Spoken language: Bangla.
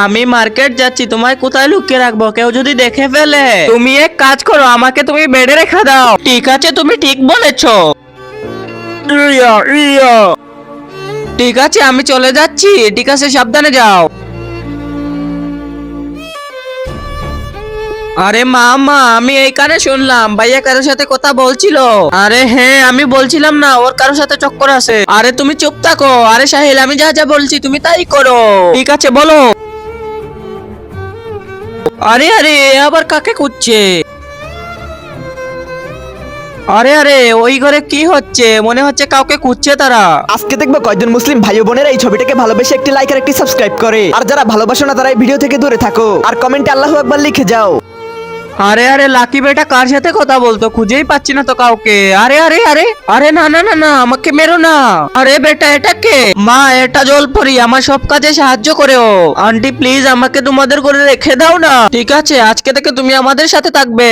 আমি মার্কেট যাচ্ছি, তোমায় কোথায় লুকিয়ে রাখবো? কেউ যদি দেখে ফেলে? তুমি এক কাজ করো, আমাকে তুমি বেডে রেখে দাও। ঠিক আছে, তুমি ঠিক বলেছো। ইয়া ইয়া। ঠিক আছে, আমি চলে যাচ্ছি। ঠিক আছে, সাবধানে যাও। আরে মা, আমি এইখানে শুনলাম ভাইয়া কারোর সাথে কথা বলছিল। আরে হ্যাঁ, আমি বলছিলাম না ওর কারোর সাথে চক্কর আছে? আরে তুমি চুপ থাকো। আরে সাহিল, আমি যা যা বলছি তুমি তাই করো। ঠিক আছে, বলো। আরে আরে, এ আবার কাকে খুঁজছে? আরে আরে, ওই ঘরে কি হচ্ছে? মনে হচ্ছে কাউকে খুঁজছে তারা। আজকে দেখবো কয়জন মুসলিম ভাই ও বোনেরা এই ছবিটাকে ভালোবেসে একটি লাইক আর একটি সাবস্ক্রাইব করে। আর যারা ভালোবাসো না তারা এই ভিডিও থেকে দূরে থাকো আর কমেন্টে আল্লাহু আকবার লিখে যাও। আরে আরে, লাকি বেটা কার সাথে কথা বলতো? খুঁজেই পাচ্ছি না তো কাউকে। আরে আরে আরে আরে, না না না না, আমাকে মেরো না। আরে বেটা, এটা কে? মা, এটা জলপরি, আমার সব কাজে সাহায্য করে ও। আন্টি প্লিজ, আমাকে তোমাদের ঘরে রেখে দাও না। ঠিক আছে, আজকে থেকে তুমি আমাদের সাথে থাকবে।